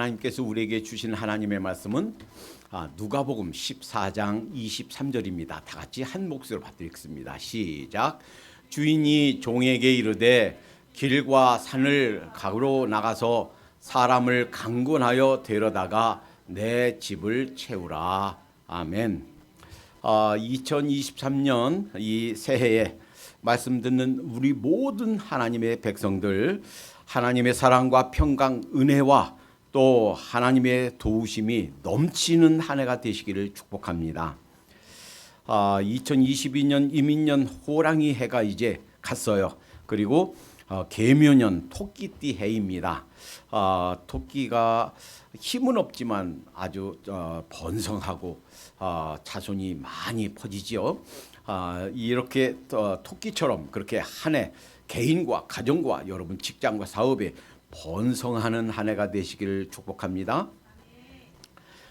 하나님께서 우리에게 주신 하나님의 말씀은 누가복음 14장 23절입니다. 다 같이 한 목소리로 받들겠습니다. 시작. 주인이 종에게 이르되 길과 산을 가로 나가서 사람을 강권하여 데려다가 내 집을 채우라. 아멘. 2023년 이 새해에 말씀 듣는 우리 모든 하나님의 백성들, 하나님의 사랑과 평강, 은혜와 또 하나님의 도우심이 넘치는 한 해가 되시기를 축복합니다. 2022년 이민년 호랑이 해가 이제 갔어요. 그리고 계묘년 토끼띠 해입니다. 토끼가 힘은 없지만 아주 번성하고 자손이 많이 퍼지지요. 이렇게 토끼처럼 그렇게 한 해 개인과 가정과 여러분 직장과 사업에 번성하는 한 해가 되시기를 축복합니다.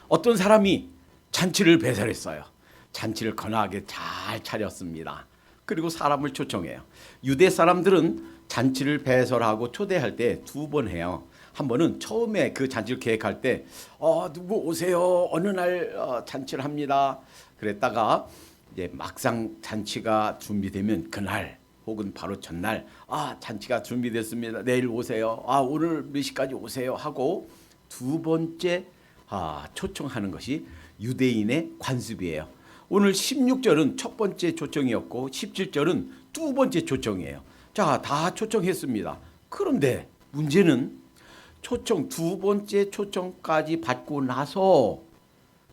어떤 사람이 잔치를 배설했어요. 잔치를 거나하게 잘 차렸습니다. 그리고 사람을 초청해요. 유대 사람들은 잔치를 배설하고 초대할 때 두 번 해요. 한 번은 처음에 그 잔치를 계획할 때 누구 오세요. 어느 날 잔치를 합니다. 그랬다가 이제 막상 잔치가 준비되면 그날 혹은 바로 전날 잔치가 준비됐습니다. 내일 오세요. 오늘 몇 시까지 오세요 하고 두 번째 초청하는 것이 유대인의 관습이에요. 오늘 16절은 첫 번째 초청이었고 17절은 두 번째 초청이에요. 자, 다 초청했습니다. 그런데 문제는 초청 두 번째 초청까지 받고 나서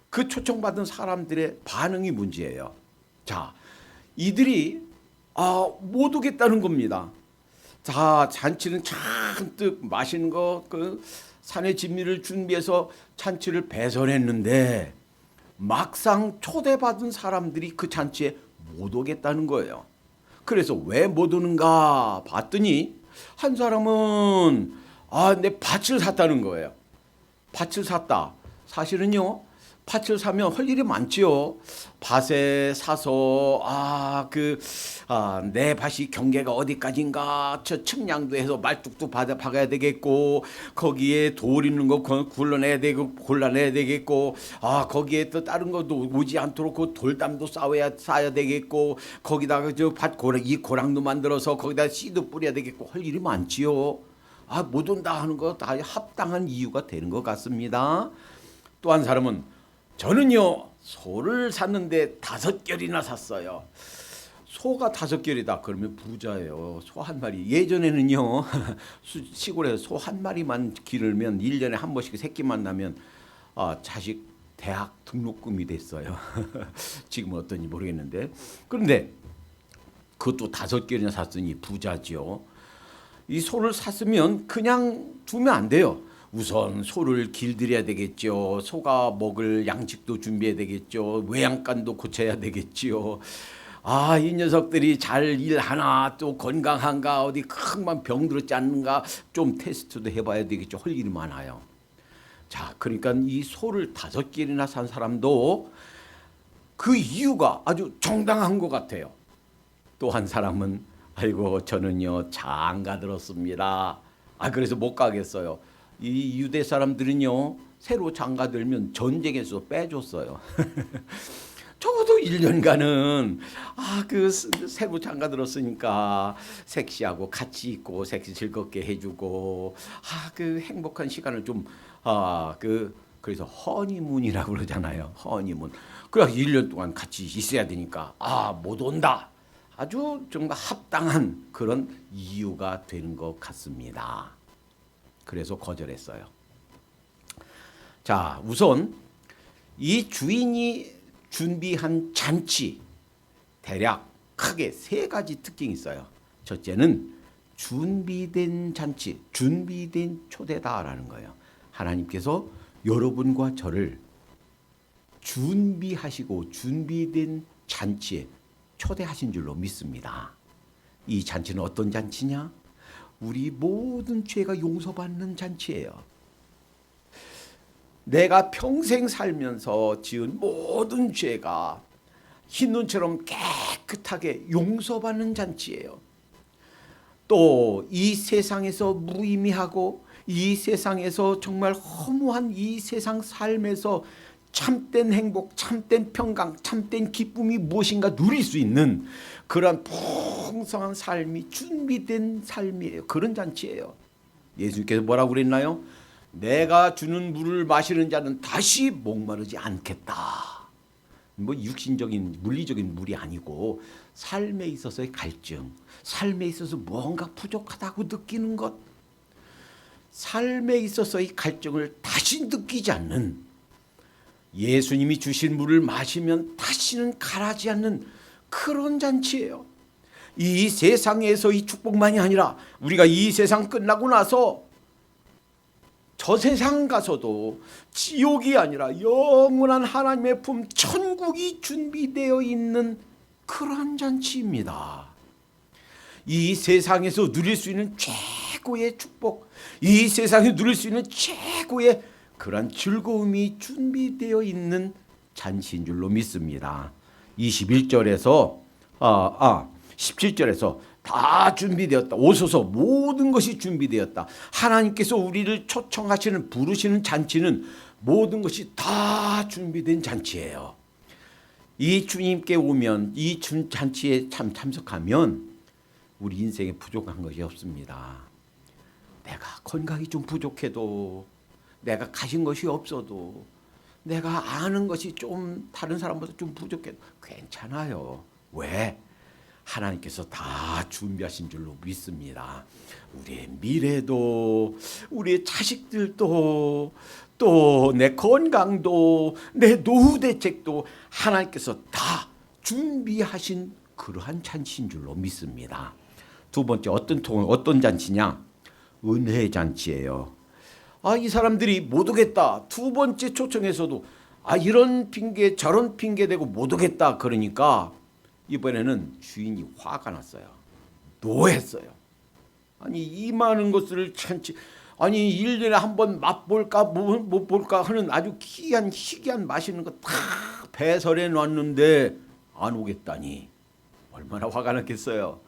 그 초청받은 사람들의 반응이 문제예요. 자, 이들이 못 오겠다는 겁니다. 자, 잔치는 잔뜩 맛있는 거, 그 산의 진미를 준비해서 잔치를 배설했는데 막상 초대받은 사람들이 그 잔치에 못 오겠다는 거예요. 그래서 왜 못 오는가 봤더니 한 사람은 내 밭을 샀다는 거예요. 밭을 샀다. 사실은요, 밭을 사면 할 일이 많지요. 밭에 사서 내 밭이 경계가 어디까지인가 저 측량도 해서 말뚝도 박아야 되겠고 거기에 돌 있는 거 굴러내야 되고 골라내야 되겠고 거기에 또 다른 것도 오지 않도록 그 돌담도 쌓아야 되겠고 거기다가 저 밭 고랑도 만들어서 거기다 씨도 뿌려야 되겠고 할 일이 많지요. 못 온다 하는 거 다 합당한 이유가 되는 것 같습니다. 또 한 사람은 저는요 소를 샀는데 5결이나 샀어요. 소가 5결이다 그러면 부자예요. 소 한 마리. 예전에는요 시골에서 소 한 마리만 기르면 1년에 한 번씩 새끼만 나면 자식 대학 등록금이 됐어요. 지금은 어떤지 모르겠는데. 그런데 그것도 5결이나 샀으니 부자죠. 이 소를 샀으면 그냥 두면 안 돼요. 우선 소를 길들여야 되겠죠. 소가 먹을 양식도 준비해야 되겠죠. 외양간도 고쳐야 되겠죠. 이 녀석들이 잘 일하나 또 건강한가 어디 큰 병 들었지 않는가 좀 테스트도 해봐야 되겠죠. 할 일이 많아요. 자, 그러니까 이 소를 5개나 산 사람도 그 이유가 아주 정당한 것 같아요. 또 한 사람은 아이고 저는요 장가 들었습니다. 그래서 못 가겠어요. 이 유대 사람들은요 새로 장가 들면 전쟁에서 빼줬어요. 적어도 1년간은 그 새로 장가 들었으니까 섹시하고 같이 있고 섹시 즐겁게 해주고 그 행복한 시간을 좀 그래서 허니문이라고 그러잖아요. 허니문. 그래서 1년 동안 같이 있어야 되니까 못 온다. 아주 정말 합당한 그런 이유가 되는 것 같습니다. 그래서 거절했어요. 자, 우선 이 주인이 준비한 잔치 대략 크게 3가지 특징이 있어요. 첫째는 준비된 잔치, 준비된 초대다라는 거예요. 하나님께서 여러분과 저를 준비하시고 준비된 잔치에 초대하신 줄로 믿습니다. 이 잔치는 어떤 잔치냐? 우리 모든 죄가 용서받는 잔치예요. 내가 평생 살면서 지은 모든 죄가 흰눈처럼 깨끗하게 용서받는 잔치예요. 또 이 세상에서 무의미하고 이 세상에서 정말 허무한 이 세상 삶에서 참된 행복, 참된 평강, 참된 기쁨이 무엇인가 누릴 수 있는 그런 풍성한 삶이 준비된 삶이에요. 그런 잔치예요. 예수님께서 뭐라고 그랬나요? 내가 주는 물을 마시는 자는 다시 목마르지 않겠다. 뭐 육신적인 물리적인 물이 아니고 삶에 있어서의 갈증, 삶에 있어서 뭔가 부족하다고 느끼는 것, 삶에 있어서의 갈증을 다시 느끼지 않는, 예수님이 주신 물을 마시면 다시는 가라지 않는 그런 잔치예요. 이 세상에서의 축복만이 아니라 우리가 이 세상 끝나고 나서 저 세상 가서도 지옥이 아니라 영원한 하나님의 품 천국이 준비되어 있는 그런 잔치입니다. 이 세상에서 누릴 수 있는 최고의 축복, 이 세상에 누릴 수 있는 최고의 그런 즐거움이 준비되어 있는 잔치인 줄로 믿습니다. 21절에서 17절에서 다 준비되었다. 오소서 모든 것이 준비되었다. 하나님께서 우리를 초청하시는 부르시는 잔치는 모든 것이 다 준비된 잔치예요. 이 주님께 오면 이 잔치에 참석하면 우리 인생에 부족한 것이 없습니다. 내가 건강이 좀 부족해도, 내가 가진 것이 없어도, 내가 아는 것이 좀 다른 사람보다 좀 부족해도 괜찮아요. 왜? 하나님께서 다 준비하신 줄로 믿습니다. 우리의 미래도, 우리의 자식들도, 또 내 건강도, 내 노후 대책도 하나님께서 다 준비하신 그러한 잔치인 줄로 믿습니다. 두 번째, 어떤 잔치냐? 은혜 잔치예요. 이 사람들이 못 오겠다. 두 번째 초청에서도 이런 핑계 저런 핑계 대고 못 오겠다. 그러니까 이번에는 주인이 화가 났어요. 노했어요. 아니 이 많은 것을 잔치, 아니 1년에 한 번 맛볼까 못 볼까 하는 아주 희귀한 맛있는 거 다 배설해 놨는데 안 오겠다니 얼마나 화가 났겠어요.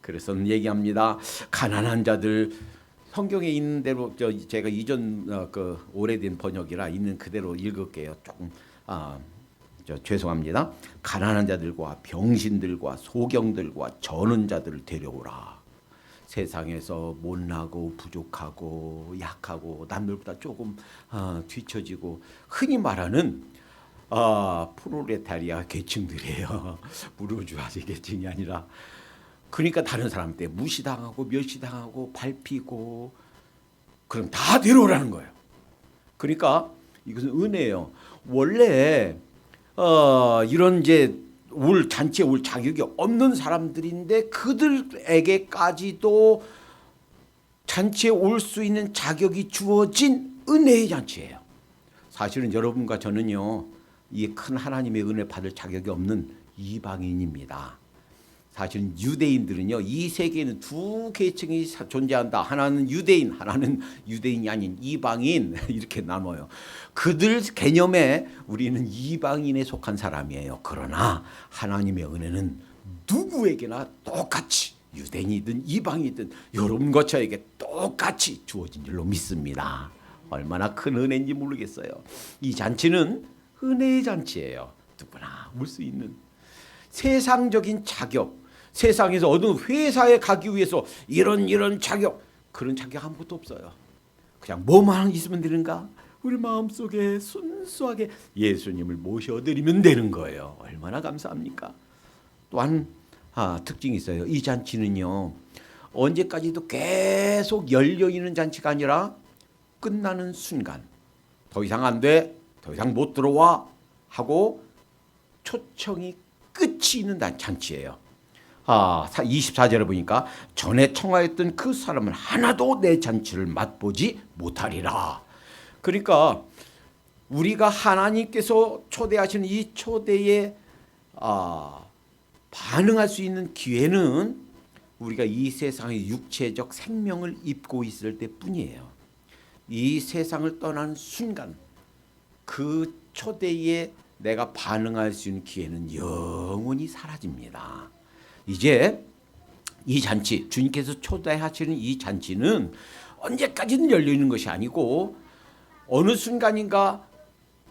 그래서 얘기합니다. 가난한 자들, 성경에 있는 대로 제가 이전 오래된 번역이라 있는 그대로 읽을게요. 조금 죄송합니다. 가난한 자들과 병신들과 소경들과 저는 자들을 데려오라. 세상에서 못나고 부족하고 약하고 남들보다 조금 뒤처지고 흔히 말하는 프롤레타리아 계층들이에요. 부르주아지 계층이 아니라. 그러니까 다른 사람 때 무시당하고 멸시당하고 밟히고 그럼 다 데려오라는 거예요. 그러니까 이것은 은혜예요. 원래 이런 이제 잔치에 올 자격이 없는 사람들인데 그들에게까지도 잔치에 올 수 있는 자격이 주어진 은혜의 잔치예요. 사실은 여러분과 저는요, 이 큰 하나님의 은혜 받을 자격이 없는 이방인입니다. 사실은 유대인들은요, 이 세계에는 두 계층이 존재한다. 하나는 유대인, 하나는 유대인이 아닌 이방인, 이렇게 나눠요. 그들 개념에 우리는 이방인에 속한 사람이에요. 그러나 하나님의 은혜는 누구에게나 똑같이, 유대인이든 이방이든 여러분과 저에게 똑같이 주어진 줄로 믿습니다. 얼마나 큰 은혜인지 모르겠어요. 이 잔치는 은혜의 잔치예요. 누구나 올 수 있는 세상적인 자격, 세상에서 어느 회사에 가기 위해서 이런 자격, 그런 자격 아무것도 없어요. 그냥 뭐만 있으면 되는가? 우리 마음속에 순수하게 예수님을 모셔드리면 되는 거예요. 얼마나 감사합니까? 또한 특징이 있어요. 이 잔치는요, 언제까지도 계속 열려있는 잔치가 아니라 끝나는 순간 더 이상 안 돼, 더 이상 못 들어와 하고 초청이 끝이 있는 잔치예요. 24절에 보니까 전에 청하였던 그 사람은 하나도 내 잔치를 맛보지 못하리라. 그러니까 우리가 하나님께서 초대하시는 이 초대에 반응할 수 있는 기회는 우리가 이 세상의 육체적 생명을 입고 있을 때뿐이에요. 이 세상을 떠나는 순간 그 초대에 내가 반응할 수 있는 기회는 영원히 사라집니다. 이제 이 잔치, 주님께서 초대하시는 이 잔치는 언제까지는 열려 있는 것이 아니고 어느 순간인가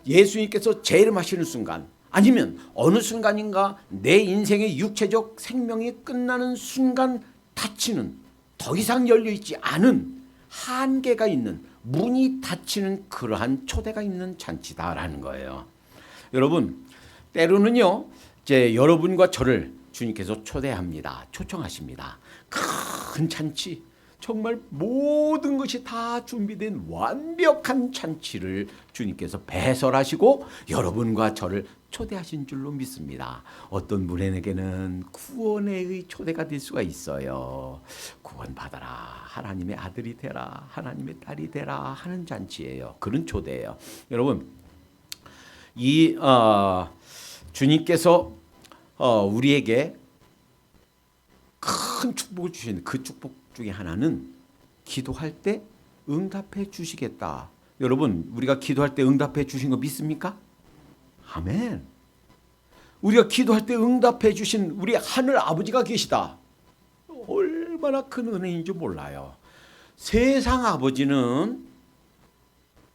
예수님께서 재림하시는 순간 아니면 어느 순간인가 내 인생의 육체적 생명이 끝나는 순간 닫히는 더 이상 열려있지 않은 한계가 있는 문이 닫히는 그러한 초대가 있는 잔치다라는 거예요. 여러분 때로는요 이제 여러분과 저를 주님께서 초대합니다. 초청하십니다. 큰 잔치 정말 모든 것이 다 준비된 완벽한 잔치를 주님께서 배설하시고 여러분과 저를 초대하신 줄로 믿습니다. 어떤 분에게는 구원의 초대가 될 수가 있어요. 구원받아라. 하나님의 아들이 되라. 하나님의 딸이 되라 하는 잔치예요. 그런 초대예요. 여러분 이 주님께서 우리에게 큰 축복을 주시는 그 축복 중에 하나는 기도할 때 응답해 주시겠다. 여러분 우리가 기도할 때 응답해 주신 거 믿습니까? 아멘. 우리가 기도할 때 응답해 주신 우리 하늘 아버지가 계시다. 얼마나 큰 은혜인지 몰라요. 세상 아버지는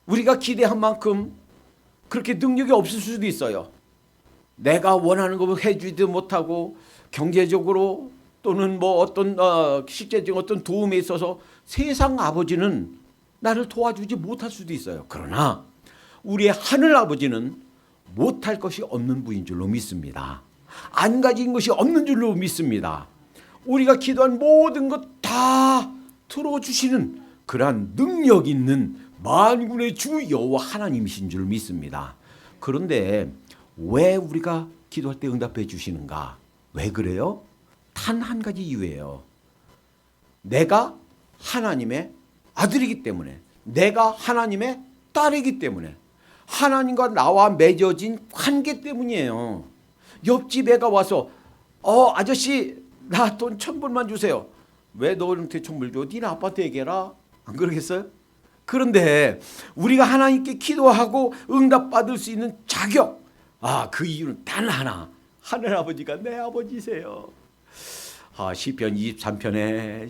우리가 기대한 만큼 그렇게 능력이 없을 수도 있어요. 내가 원하는 거 해주지도 못하고 경제적으로 또는 뭐 어떤 실제적인 어떤 도움에 있어서 세상 아버지는 나를 도와주지 못할 수도 있어요. 그러나 우리의 하늘 아버지는 못할 것이 없는 분인 줄로 믿습니다. 안 가진 것이 없는 줄로 믿습니다. 우리가 기도한 모든 것 다 들어주시는 그러한 능력 있는 만군의 주 여호와 하나님이신 줄 믿습니다. 그런데 왜 우리가 기도할 때 응답해 주시는가? 왜 그래요? 단 한 가지 이유예요. 내가 하나님의 아들이기 때문에, 내가 하나님의 딸이기 때문에, 하나님과 나와 맺어진 관계 때문이에요. 옆집 애가 와서 아저씨 나 돈 1,000불만 주세요. 왜 너한테 1,000불 줘? 니네 아빠한테 얘기해라. 안 그러겠어요? 그런데 우리가 하나님께 기도하고 응답받을 수 있는 자격, 그 이유는 단 하나. 하늘아버지가 내 아버지세요. 시편 23편에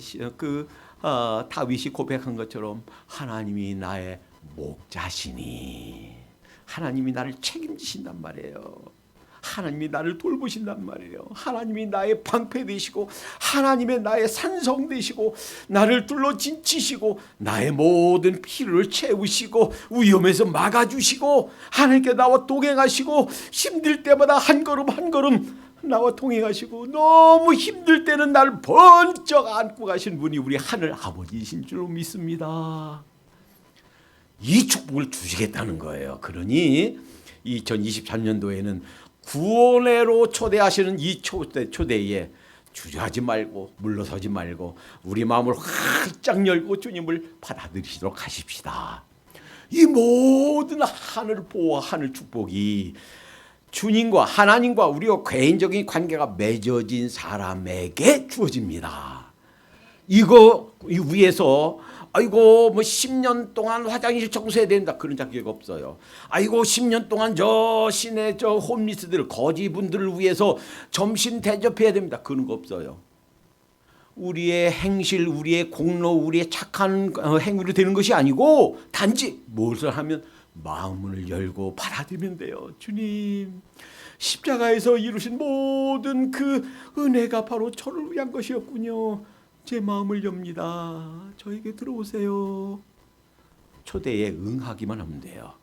다윗이 고백한 것처럼 하나님이 나의 목자시니, 하나님이 나를 책임지신단 말이에요. 하나님이 나를 돌보신단 말이에요. 하나님이 나의 방패 되시고, 하나님의 나의 산성 되시고, 나를 둘러 진치시고, 나의 모든 필요를 채우시고, 위험에서 막아주시고, 하나님께 나와 동행하시고, 힘들 때마다 한 걸음 한 걸음 나와 동행하시고, 너무 힘들 때는 나를 번쩍 안고 가신 분이 우리 하늘 아버지이신 줄 믿습니다. 이 축복을 주시겠다는 거예요. 그러니 2023년도에는 구원회로 초대하시는 이 초대에 주저하지 말고 물러서지 말고 우리 마음을 활짝 열고 주님을 받아들이시도록 하십시다. 이 모든 하늘 보호와 하늘 축복이 주님과 하나님과 우리와 개인적인 관계가 맺어진 사람에게 주어집니다. 이거 위에서 아이고 뭐 10년 동안 화장실 청소해야 된다 그런 자격이 없어요. 아이고 10년 동안 저 시내 저 홈리스들 거지분들을 위해서 점심 대접해야 됩니다. 그런 거 없어요. 우리의 행실, 우리의 공로, 우리의 착한 행위로 되는 것이 아니고 단지 무엇을 하면 마음을 열고 받아들이면 돼요. 주님, 십자가에서 이루신 모든 그 은혜가 바로 저를 위한 것이었군요. 제 마음을 엽니다. 저에게 들어오세요. 초대에 응하기만 하면 돼요.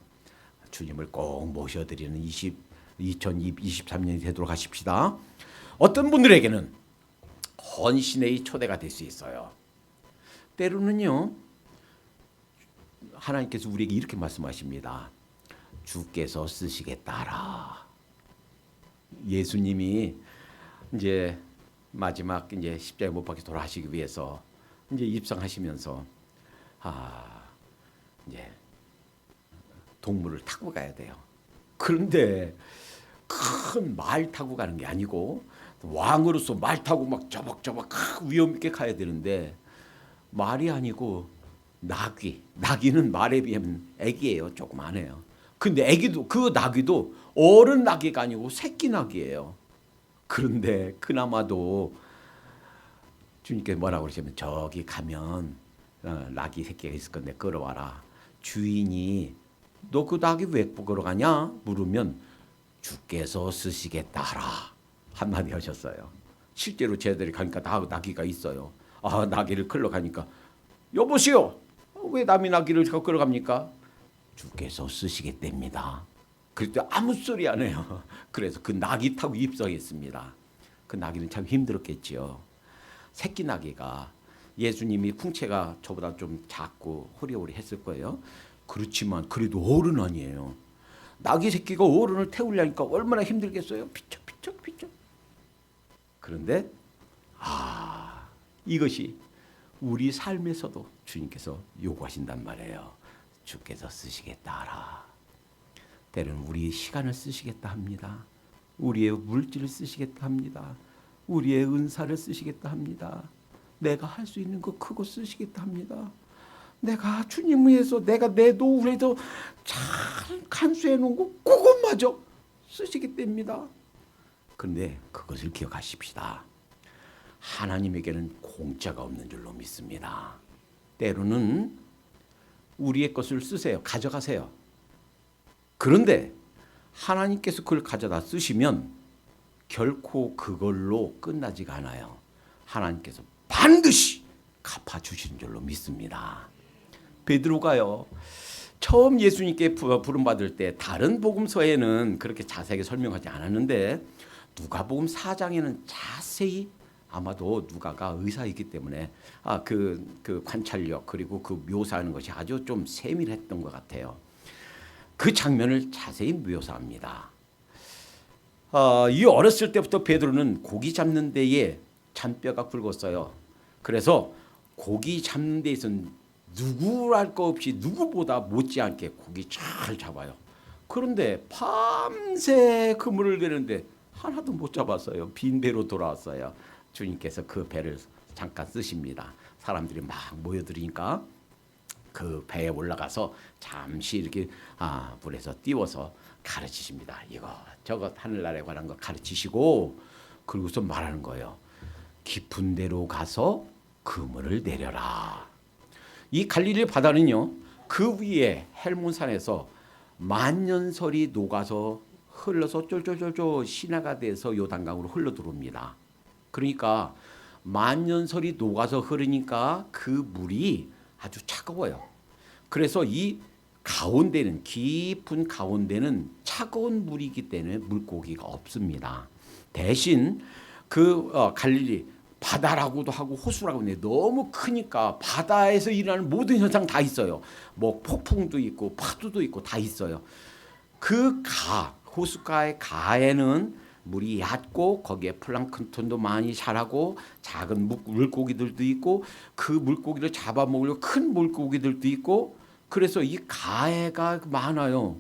주님을 꼭 모셔드리는 2023년이 되도록 하십시다. 어떤 분들에게는 헌신의 초대가 될 수 있어요. 때로는요, 하나님께서 우리에게 이렇게 말씀하십니다. 주께서 쓰시겠다라. 예수님이 이제 마지막 이제 십자가에 못 박혀 돌아가시기 위해서 이제 입성하시면서 이제 동물을 타고 가야 돼요. 그런데 큰 말 타고 가는 게 아니고 왕으로서 말 타고 막 저벅저벅 위험 있게 가야 되는데 말이 아니고 나귀는 말에 비하면 애기예요. 조그만해요. 근데 애기도 그 나귀도 어른 나귀가 아니고 새끼 나귀예요. 그런데 그나마도 주님께 뭐라고 그러시면 저기 가면 낙이 새끼가 있을 건데 끌어와라. 주인이 너 그 낙이 왜 끌어가냐 물으면 주께서 쓰시겠다 하라 한마디 하셨어요. 실제로 쟤들이 가니까 낙이가 있어요. 낙이를 끌어가니까 여보시오, 왜 남이 낙이를 끌어갑니까? 주께서 쓰시겠답니다. 그랬더니 아무 소리 안 해요. 그래서 그 낙이 타고 입성했습니다. 그 낙이는 참 힘들었겠지요. 새끼 낙이가 예수님이 풍채가 저보다 좀 작고 호리호리했을 거예요. 그렇지만 그래도 어른 아니에요. 낙이 새끼가 어른을 태우려니까 얼마나 힘들겠어요. 피쩍피쩍. 그런데 이것이 우리 삶에서도 주님께서 요구하신단 말이에요. 주께서 쓰시겠다 하라. 때로는 우리의 시간을 쓰시겠다 합니다. 우리의 물질을 쓰시겠다 합니다. 우리의 은사를 쓰시겠다 합니다. 내가 할 수 있는 거 크고 쓰시겠다 합니다. 내가 주님 위해서 내가 내 노후에서 잘 간수해 놓은 거 그것마저 쓰시겠답니다. 그런데 그것을 기억하십시다. 하나님에게는 공짜가 없는 줄로 믿습니다. 때로는 우리의 것을 쓰세요. 가져가세요. 그런데 하나님께서 그걸 가져다 쓰시면 결코 그걸로 끝나지가 않아요. 하나님께서 반드시 갚아주시는 줄로 믿습니다. 베드로가요, 처음 예수님께 부름받을 때 다른 복음서에는 그렇게 자세하게 설명하지 않았는데 누가복음 4장에는 자세히, 아마도 누가가 의사이기 때문에 그 관찰력 그리고 그 묘사하는 것이 아주 좀 세밀했던 것 같아요. 그 장면을 자세히 묘사합니다. 이 어렸을 때부터 베드로는 고기 잡는 데에 잔뼈가 굵었어요. 그래서 고기 잡는 데에서는 누구랄 거 없이 누구보다 못지않게 고기 잘 잡아요. 그런데 밤새 그물을 내는데 하나도 못 잡았어요. 빈 배로 돌아왔어요. 주님께서 그 배를 잠깐 쓰십니다. 사람들이 막 모여들으니까 그 배에 올라가서 잠시 이렇게 물에서 띄워서 가르치십니다. 저것 하늘나라에 관한 거 가르치시고 그리고서 말하는 거예요. 깊은 데로 가서 그물을 내려라. 이 갈릴리 바다는요, 그 위에 헬몬산에서 만년설이 녹아서 흘러서 쫄쫄쫄쫄 신화가 돼서 요단강으로 흘러 들어옵니다. 그러니까 만년설이 녹아서 흐르니까 그 물이 아주 차가워요. 그래서 이 가운데는, 깊은 가운데는 차가운 물이기 때문에 물고기가 없습니다. 대신 그 갈릴리 바다라고도 하고 호수라고 하는데 너무 크니까 바다에서 일어나는 모든 현상 다 있어요. 뭐 폭풍도 있고 파도도 있고 다 있어요. 그 호숫가의 가에는 물이 얕고 거기에 플랑크톤도 많이 자라고 작은 물고기들도 있고 그 물고기를 잡아먹으려고 큰 물고기들도 있고, 그래서 이 가해가 많아요.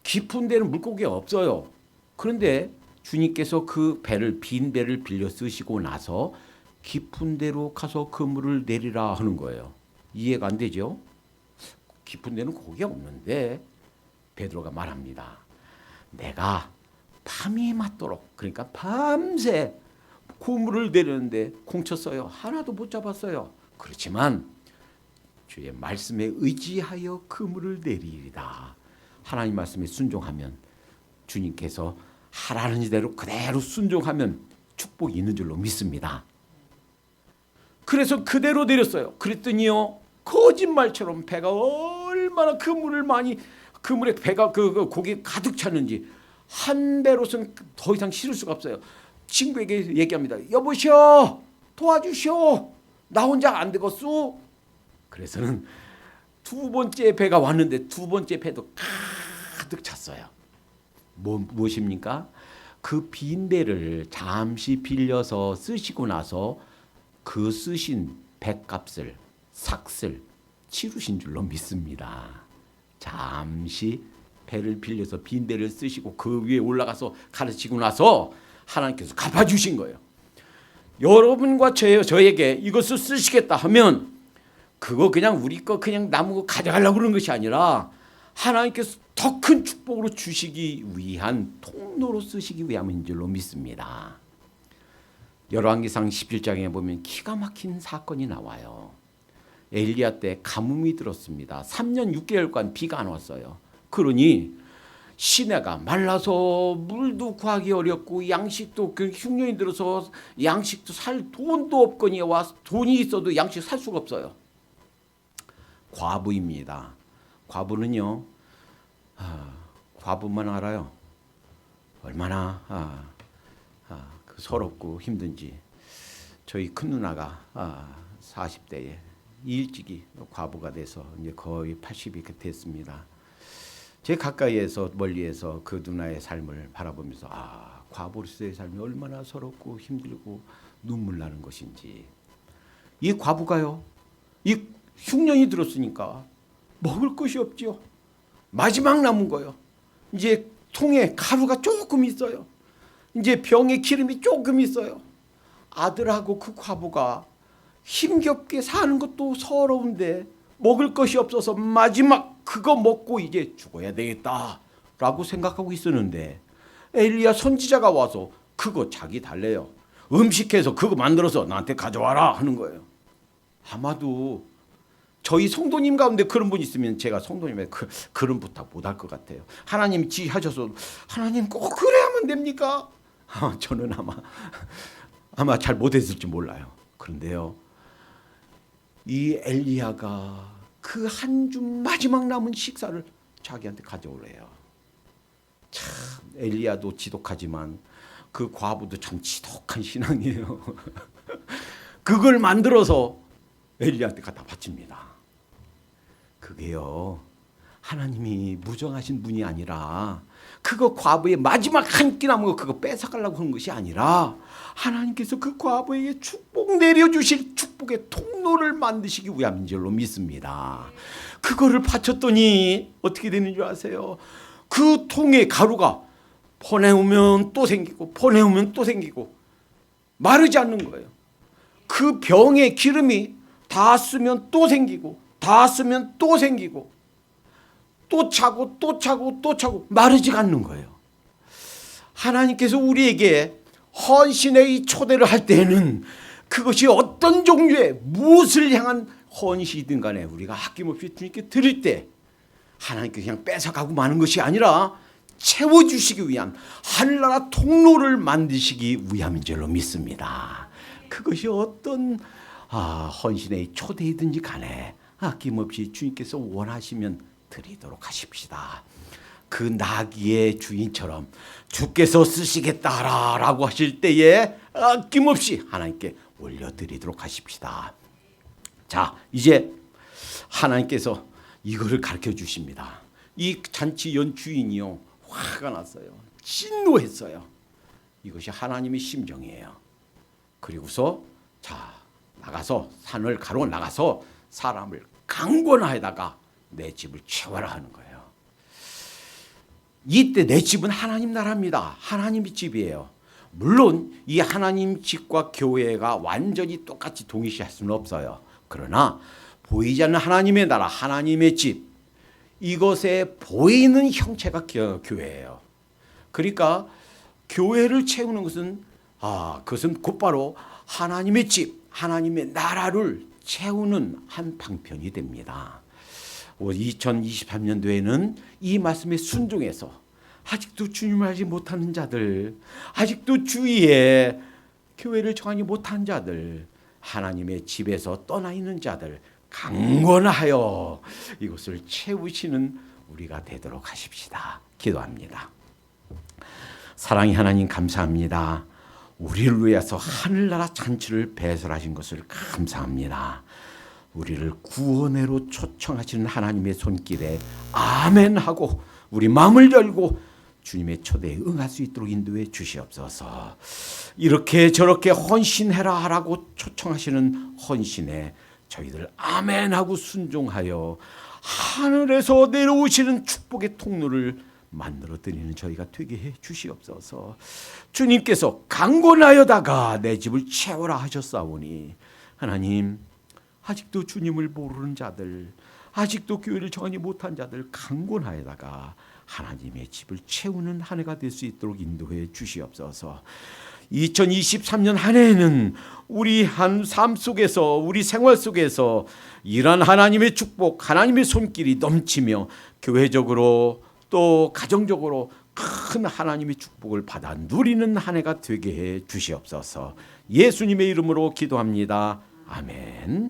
깊은 데는 물고기가 없어요. 그런데 주님께서 그 빈 배를 빌려 쓰시고 나서 깊은 데로 가서 그물을 내리라 하는 거예요. 이해가 안 되죠? 깊은 데는 고기가 없는데 베드로가 말합니다. 내가 밤이 맞도록, 그러니까 밤새 그물을 내렸는데 공쳤어요. 하나도 못 잡았어요. 그렇지만 주의 말씀에 의지하여 그물을 내리리다. 하나님 말씀에 순종하면, 주님께서 하라는 대로 그대로 순종하면 축복이 있는 줄로 믿습니다. 그래서 그대로 내렸어요. 그랬더니요, 거짓말처럼 배가 얼마나 그물에 배가 그 고기 가득 찼는지 한 배로서는 더 이상 실을 수가 없어요. 친구에게 얘기합니다. 여보시오, 도와주시오. 나 혼자 안 되겠소. 그래서는 두 번째 배가 왔는데 두 번째 배도 가득 찼어요. 무엇입니까? 그 빈 배를 잠시 빌려서 쓰시고 나서 그 쓰신 배값을, 삭슬 치르신 줄로 믿습니다. 잠시 배를 빌려서 빈 배를 쓰시고 그 위에 올라가서 가르치고 나서 하나님께서 갚아주신 거예요. 여러분과 저에게 이것을 쓰시겠다 하면 그거 그냥 우리 거 그냥 남은 거 가져가려고 그러는 것이 아니라 하나님께서 더 큰 축복으로 주시기 위한 통로로 쓰시기 위함인 줄로 믿습니다. 열왕기상 17장에 보면 기가 막힌 사건이 나와요. 엘리야 때 가뭄이 들었습니다. 3년 6개월간 비가 안 왔어요. 그러니 시내가 말라서 물도 구하기 어렵고 양식도 그 흉년이 들어서 양식도 살 돈도 없거니 와 돈이 있어도 양식 살 수가 없어요. 과부입니다. 과부는요, 과부만 알아요. 얼마나 그 서럽고 힘든지. 저희 큰 누나가 40대에 일찍이 과부가 돼서 이제 거의 80이 됐습니다. 제 가까이에서 멀리에서 그 누나의 삶을 바라보면서 과부로서의 삶이 얼마나 서럽고 힘들고 눈물 나는 것인지. 이 과부가요, 이 흉년이 들었으니까 먹을 것이 없지요. 마지막 남은 거요. 이제 통에 가루가 조금 있어요. 이제 병에 기름이 조금 있어요. 아들하고 그 과부가 힘겹게 사는 것도 서러운데 먹을 것이 없어서 마지막 그거 먹고 이제 죽어야 되겠다라고 생각하고 있었는데 엘리야 선지자가 와서 그거 자기 달래요. 음식해서 그거 만들어서 나한테 가져와라 하는 거예요. 아마도 저희 성도님 가운데 그런 분 있으면 제가 성도님의 그런 부탁 못할 것 같아요. 하나님 지하셔서 하나님 꼭 그래야만 됩니까? 저는 아마 잘 못했을지 몰라요. 그런데요, 이 엘리야가 그 한 줌 마지막 남은 식사를 자기한테 가져오래요. 참 엘리야도 지독하지만 그 과부도 참 지독한 신앙이에요. 그걸 만들어서 엘리야한테 갖다 바칩니다. 그게요, 하나님이 무정하신 분이 아니라 그거 과부의 마지막 한 끼 남은 거 그거 뺏어가려고 하는 것이 아니라 하나님께서 그 과부에게 축복 내려주실 축복의 통로를 만드시기 위함인 줄로 믿습니다. 그거를 바쳤더니 어떻게 되는 줄 아세요? 그 통에 가루가 퍼내오면 또 생기고 퍼내오면 또 생기고 마르지 않는 거예요. 그 병에 기름이 다 쓰면 또 생기고 다 쓰면 또 생기고 또 차고 또 차고 또 차고 마르지가 않는 거예요. 하나님께서 우리에게 헌신의 이 초대를 할 때에는 그것이 어떤 종류의 무엇을 향한 헌신이든 간에 우리가 아낌없이 주님께 드릴 때 하나님께 그냥 뺏어가고 마는 것이 아니라 채워주시기 위한 하늘나라 통로를 만드시기 위함인 줄로 믿습니다. 그것이 어떤 헌신의 초대이든지 간에 아낌없이 주님께서 원하시면 드리도록 하십시다. 그 나귀의 주인처럼 주께서 쓰시겠다라고 하실 때에 아낌없이 하나님께 올려드리도록 하십시다. 자, 이제 하나님께서 이거를 가르쳐 주십니다. 이 잔치 연주인이요, 화가 났어요. 진노했어요. 이것이 하나님의 심정이에요. 그리고서 자, 나가서 산을 가로 나가서 사람을 강권하에다가 내 집을 채워라 하는 거예요. 이때 내 집은 하나님 나라입니다. 하나님의 집이에요. 물론 이 하나님 집과 교회가 완전히 똑같이 동일시할 수는 없어요. 그러나 보이지 않는 하나님의 나라, 하나님의 집, 이것에 보이는 형체가 교회예요. 그러니까 교회를 채우는 것은 그것은 곧바로 하나님의 집, 하나님의 나라를 채우는 한 방편이 됩니다. 2023년도에는 이 말씀에 순종해서 아직도 주님을 알지 못하는 자들, 아직도 주위에 교회를 정하지 못한 자들, 하나님의 집에서 떠나 있는 자들 강권하여 이것을 채우시는 우리가 되도록 하십시다. 기도합니다. 사랑의 하나님 감사합니다. 우리를 위해서 하늘나라 잔치를 배설하신 것을 감사합니다. 우리를 구원회로 초청하시는 하나님의 손길에 아멘하고 우리 마음을 열고 주님의 초대에 응할 수 있도록 인도해 주시옵소서. 이렇게 저렇게 헌신해라 하라고 초청하시는 헌신에 저희들 아멘하고 순종하여 하늘에서 내려오시는 축복의 통로를 만들어 드리는 저희가 되게 해 주시옵소서. 주님께서 강권하여다가 내 집을 채워라 하셨사오니 하나님, 아직도 주님을 모르는 자들, 아직도 교회를 정하지 못한 자들 강권하여다가 하나님의 집을 채우는 한 해가 될 수 있도록 인도해 주시옵소서. 2023년 한 해에는 우리 한 삶 속에서, 우리 생활 속에서 이러한 하나님의 축복, 하나님의 손길이 넘치며 교회적으로 또 가정적으로 큰 하나님의 축복을 받아 누리는 한 해가 되게 해 주시옵소서. 예수님의 이름으로 기도합니다. 아멘.